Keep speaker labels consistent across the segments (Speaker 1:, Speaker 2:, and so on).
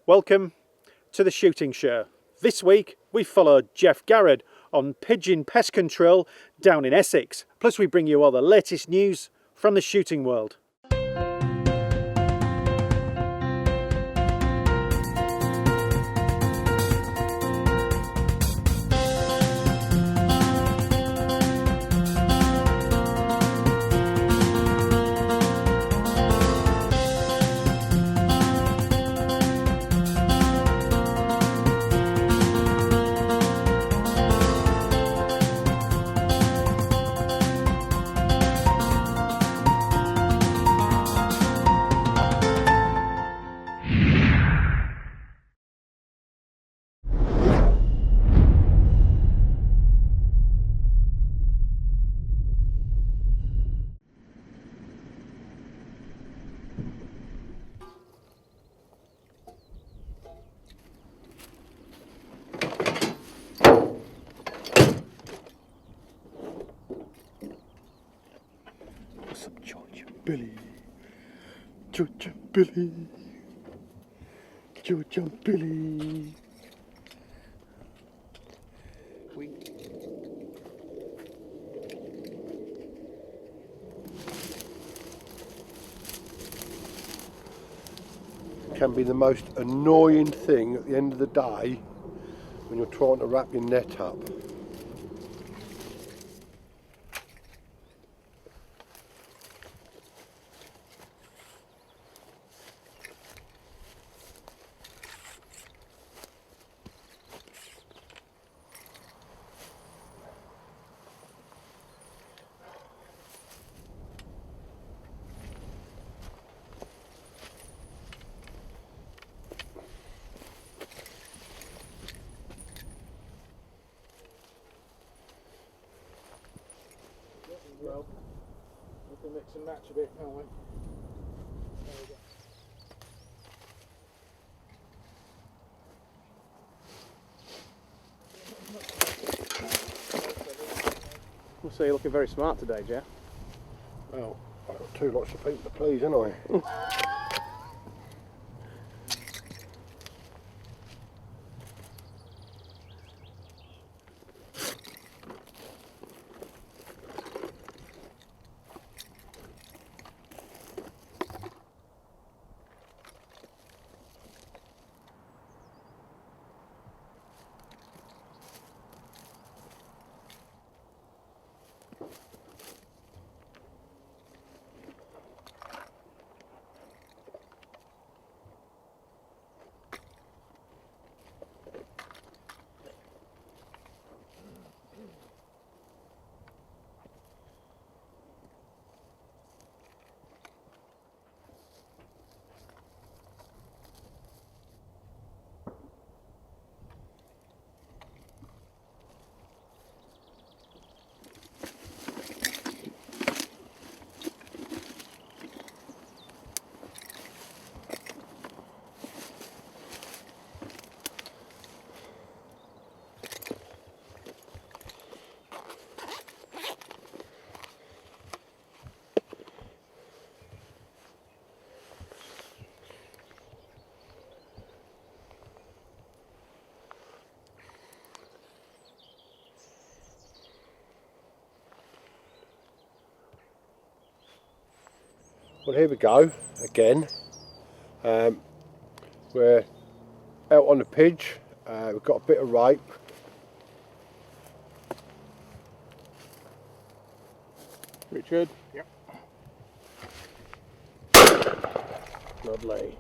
Speaker 1: Welcome to the shooting show. This week we follow Geoff Garrod on pigeon pest control down in Essex. Plus we bring you all the latest news from the shooting world. What's up, George and Billy? George and Billy. George and Billy. Can be the most annoying thing at the end of the day when you're trying to wrap your net up.
Speaker 2: Well, we can mix and match a bit, can't we? There we go.
Speaker 1: We'll see, you're looking very smart today, Geoff.
Speaker 3: Well, I've got two lots of people to please, haven't I? Well, here we go again. We're out on the Pidge. We've got a bit of rape.
Speaker 2: Richard?
Speaker 3: Yep. Lovely.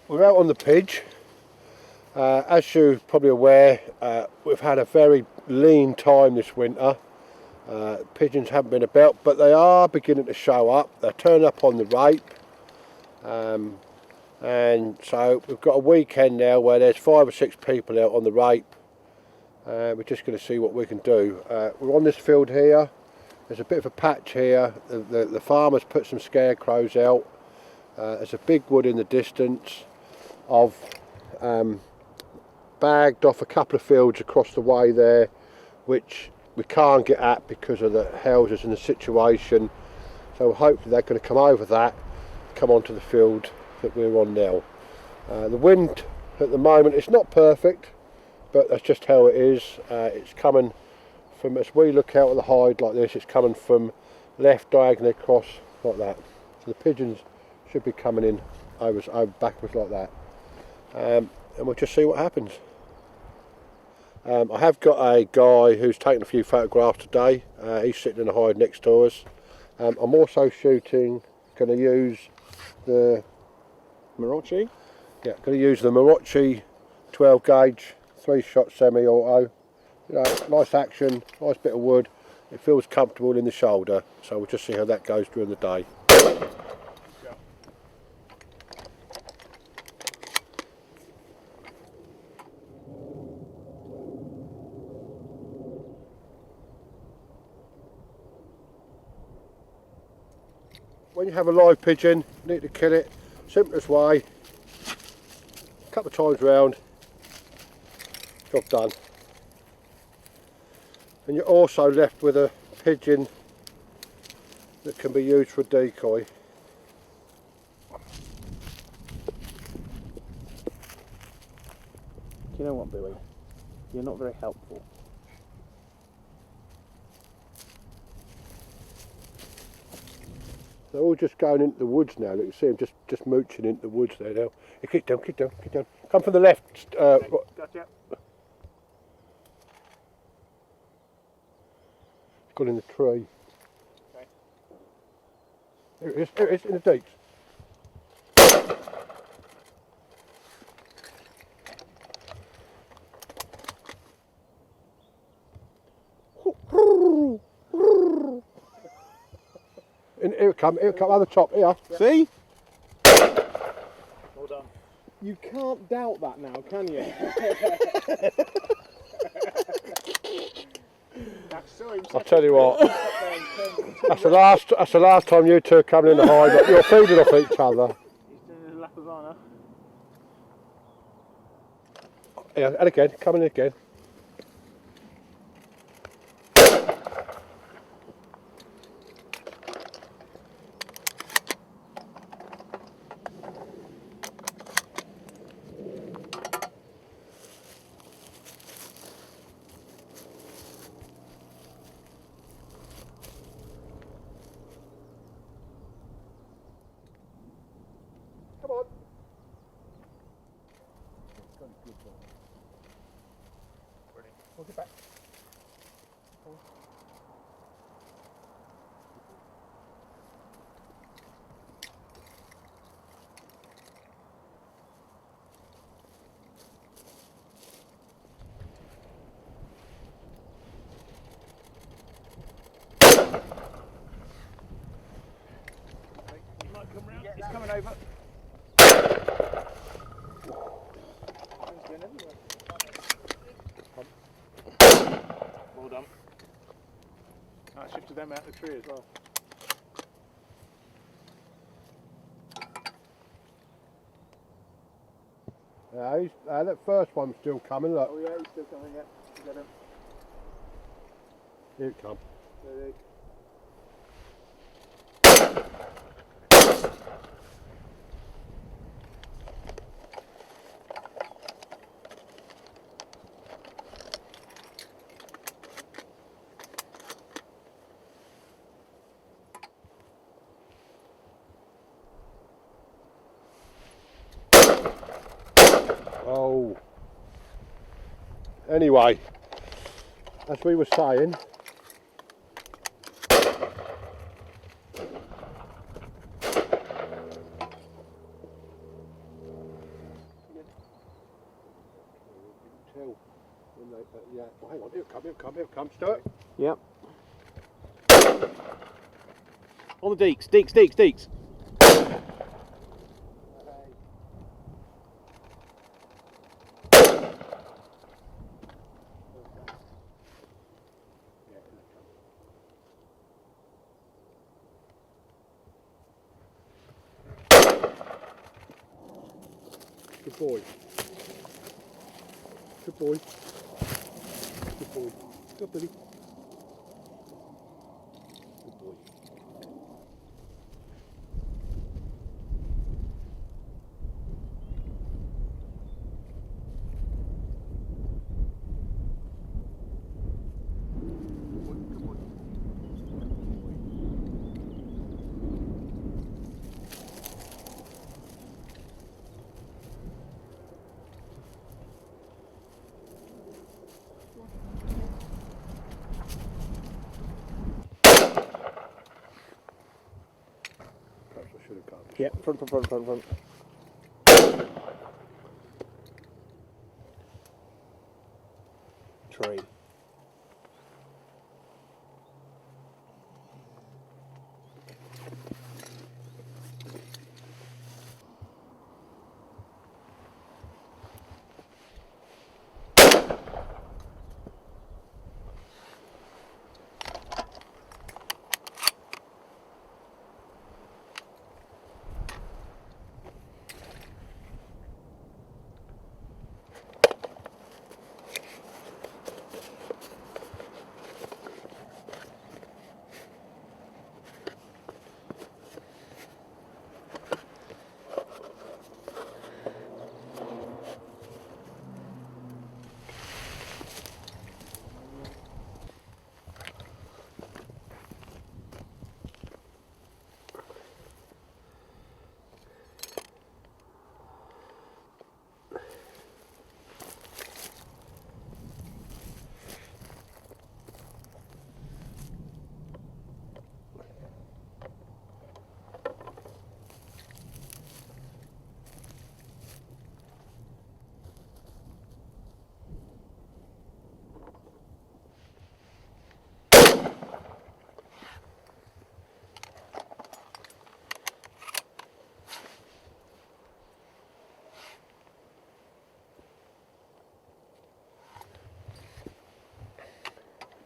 Speaker 3: We're out on the Pidge. As you're probably aware, we've had a very lean time this winter. Pigeons haven't been about, but they are beginning to show up. They're turning up on the rape. And so we've got a weekend now where there's 5 or 6 people out on the rape. We're just going to see what we can do. We're on this field here. There's a bit of a patch here. The farmer's put some scarecrows out. There's a big wood in the distance. I've bagged off a couple of fields across the way there, which we can't get at because of the houses and the situation. So hopefully they're going to come over that, come onto the field that we're on now. The wind at the moment, it's not perfect, but that's just how it is. It's coming from, as we look out at the hide like this, it's coming from left diagonally across like that. So the pigeons should be coming in over backwards like that. And we'll just see what happens. I have got a guy who's taken a few photographs today. He's sitting in a hide next to us. I'm also shooting, going to use the
Speaker 2: Marocchi?
Speaker 3: Yeah, going to use the Marocchi 12 gauge 3-shot semi-auto. You know, nice action, nice bit of wood. It feels comfortable in the shoulder, so we'll just see how that goes during the day. When you have a live pigeon, you need to kill it simplest way, a couple of times round, job done. And you're also left with a pigeon that can be used for a decoy.
Speaker 2: Do you know what, Billy? You're not very helpful.
Speaker 3: They're all just going into the woods now. You can see them just mooching into the woods there now. Hey, keep down, keep down, keep down. Come from the left.
Speaker 2: Gotcha.
Speaker 3: Gone in the tree.
Speaker 2: Okay.
Speaker 3: Here it is, in the deeps. Here it come, on the top, here.
Speaker 2: See?
Speaker 1: Well done.
Speaker 2: You can't doubt that now, can you?
Speaker 3: I'll tell you what, that's the last time you two are coming in the hide. You're feeding off each other.
Speaker 1: He's doing a lap of honour.
Speaker 3: Yeah, and again, coming in again. Come on. We'll get back.
Speaker 1: He might come round. He's coming over. Well done. I shifted them out of the tree as well.
Speaker 3: That first one's still coming, look.
Speaker 2: Oh yeah, he's still coming yet. Get him.
Speaker 3: Here it comes.
Speaker 2: Ready.
Speaker 3: Oh. Anyway, as we were saying, yeah. Oh, hang on, here it comes, Stuart.
Speaker 2: Yep. On the deeks, deeks.
Speaker 3: Good boy. Good boy. Good boy. Good Billy.
Speaker 1: Yep.
Speaker 2: Front.
Speaker 1: Tree.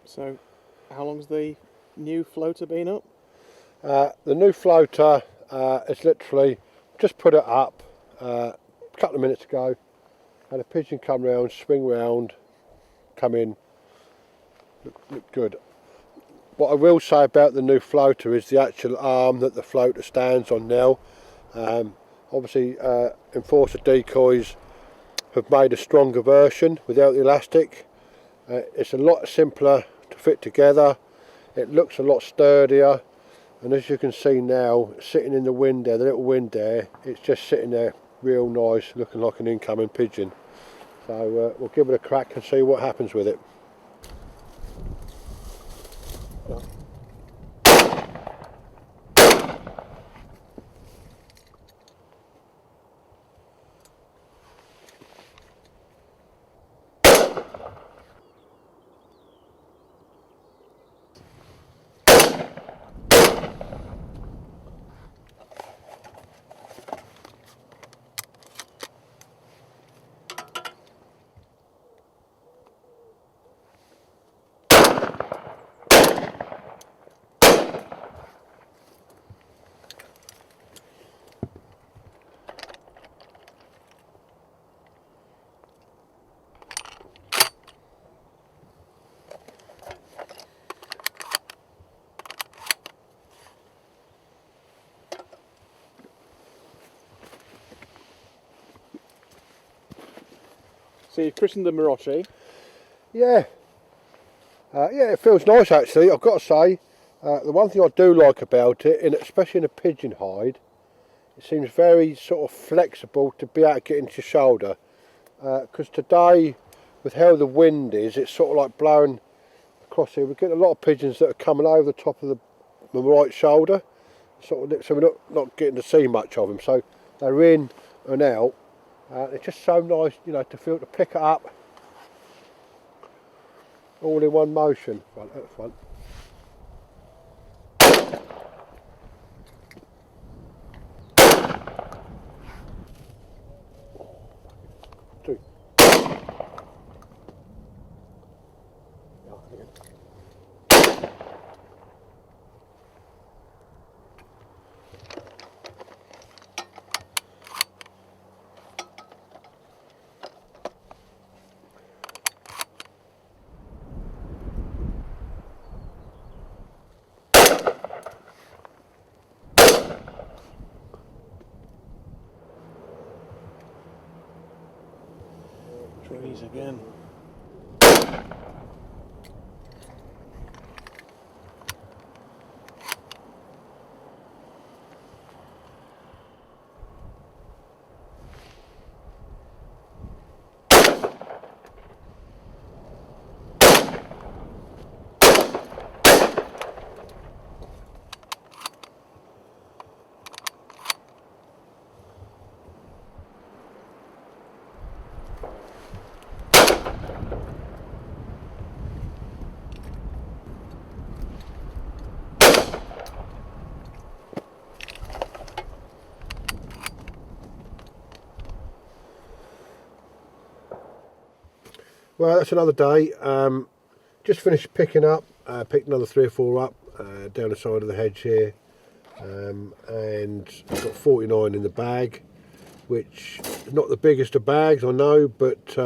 Speaker 2: So, how long's the new floater been up?
Speaker 3: The new floater is literally just put it up a couple of minutes ago. Had a pigeon come round, swing round, come in, look good. What I will say about the new floater is the actual arm that the floater stands on now. Obviously Enforcer decoys have made a stronger version without the elastic. It's a lot simpler to fit together, it looks a lot sturdier, and as you can see now, sitting in the wind there, the little wind there, it's just sitting there real nice, looking like an incoming pigeon. So we'll give it a crack and see what happens with it.
Speaker 2: So you've christened the Marocchi.
Speaker 3: Yeah, yeah, it feels nice actually. I've got to say, the one thing I do like about it, especially in a pigeon hide, it seems very sort of flexible to be able to get into your shoulder. Because today, with how the wind is, it's sort of like blowing across here. We're getting a lot of pigeons that are coming over the top of the right shoulder, sort of, so we're not getting to see much of them. So they're in and out. It's just so nice, you know, to pick it up all in one motion, front at front. Two.
Speaker 2: Trees again.
Speaker 3: Well, that's another day. Just finished picking up, picked another 3 or 4 up down the side of the hedge here, and I've got 49 in the bag, which is not the biggest of bags, I know, but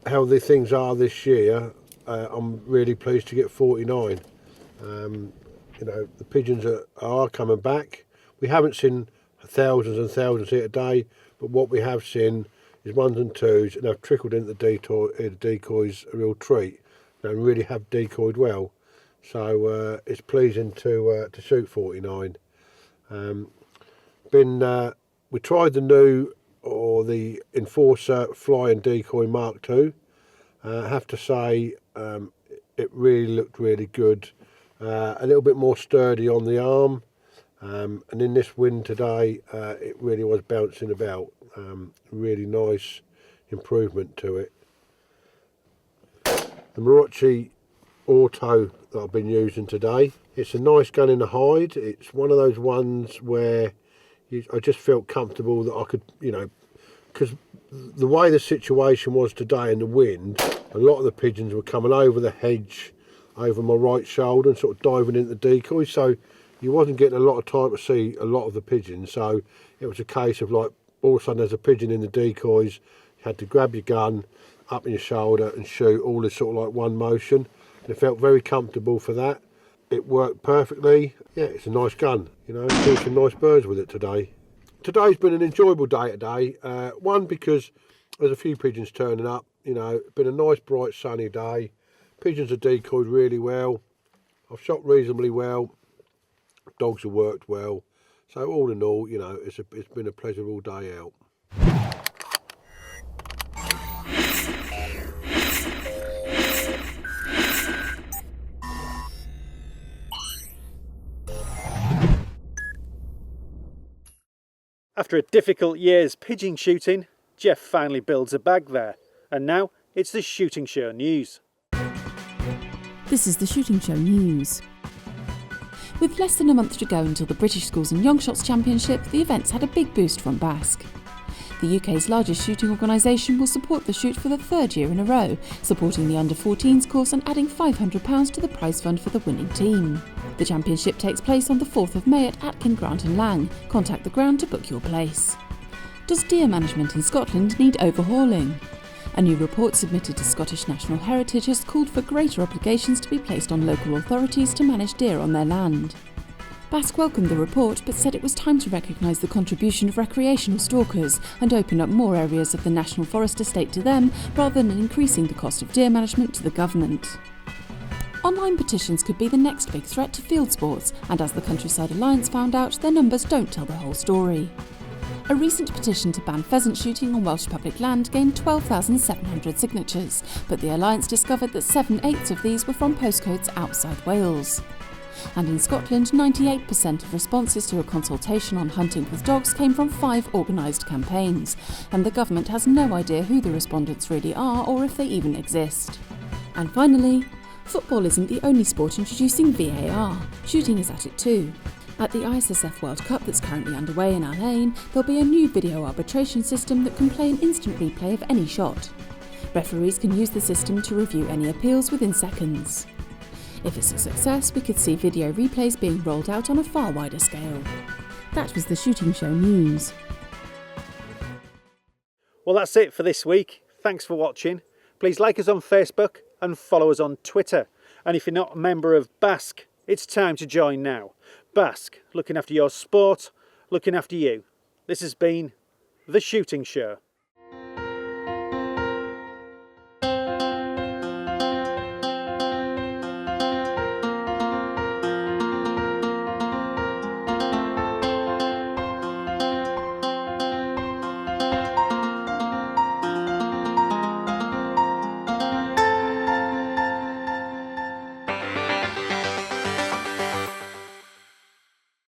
Speaker 3: how the things are this year, I'm really pleased to get 49. You know, the pigeons are coming back. We haven't seen thousands and thousands here today, but what we have seen is 1s and 2s, and they've trickled into the decoys a real treat. They really have decoyed well, so it's pleasing to shoot 49. We tried the new, or the Enforcer Fly and Decoy Mark II. I have to say it really looked really good, a little bit more sturdy on the arm, and in this wind today it really was bouncing about. Really nice improvement to it. The Marocchi Auto that I've been using today, it's a nice gun in the hide. It's one of those ones where I just felt comfortable that I could, you know, because the way the situation was today in the wind, a lot of the pigeons were coming over the hedge over my right shoulder and sort of diving into the decoys, so you wasn't getting a lot of time to see a lot of the pigeons. So it was a case of, like, all of a sudden there's a pigeon in the decoys, you had to grab your gun up in your shoulder and shoot all in sort of like one motion. And it felt very comfortable for that. It worked perfectly. Yeah, it's a nice gun, you know, killed some nice birds with it today. Today's been an enjoyable day today. One, because there's a few pigeons turning up, you know, it's been a nice bright sunny day. Pigeons are decoyed really well. I've shot reasonably well. Dogs have worked well. So all in all, you know, it's been a pleasurable day out.
Speaker 1: After a difficult year's pigeon shooting, Geoff finally builds a bag there. And now it's the Shooting Show News.
Speaker 4: This is the Shooting Show News. With less than a month to go until the British Schools and Young Shots Championship, the event's had a big boost from Basque. The UK's largest shooting organisation will support the shoot for the 3rd year in a row, supporting the under-14s course and adding £500 to the prize fund for the winning team. The championship takes place on the 4th of May at Atkin Grant and Lang. Contact the ground to book your place. Does deer management in Scotland need overhauling? A new report submitted to Scottish National Heritage has called for greater obligations to be placed on local authorities to manage deer on their land. Basque welcomed the report but said it was time to recognise the contribution of recreational stalkers and open up more areas of the National Forest estate to them rather than increasing the cost of deer management to the government. Online petitions could be the next big threat to field sports, and as the Countryside Alliance found out, their numbers don't tell the whole story. A recent petition to ban pheasant shooting on Welsh public land gained 12,700 signatures, but the Alliance discovered that 7/8 of these were from postcodes outside Wales. And in Scotland, 98% of responses to a consultation on hunting with dogs came from 5 organised campaigns, and the government has no idea who the respondents really are or if they even exist. And finally, football isn't the only sport introducing VAR. Shooting is at it too. At the ISSF World Cup that's currently underway in Al Ain, there'll be a new video arbitration system that can play an instant replay of any shot. Referees can use the system to review any appeals within seconds. If it's a success, we could see video replays being rolled out on a far wider scale. That was the Shooting Show News.
Speaker 1: Well, that's it for this week. Thanks for watching. Please like us on Facebook and follow us on Twitter. And if you're not a member of Basque, it's time to join now. Basque, looking after your sport, looking after you. This has been The Shooting Show.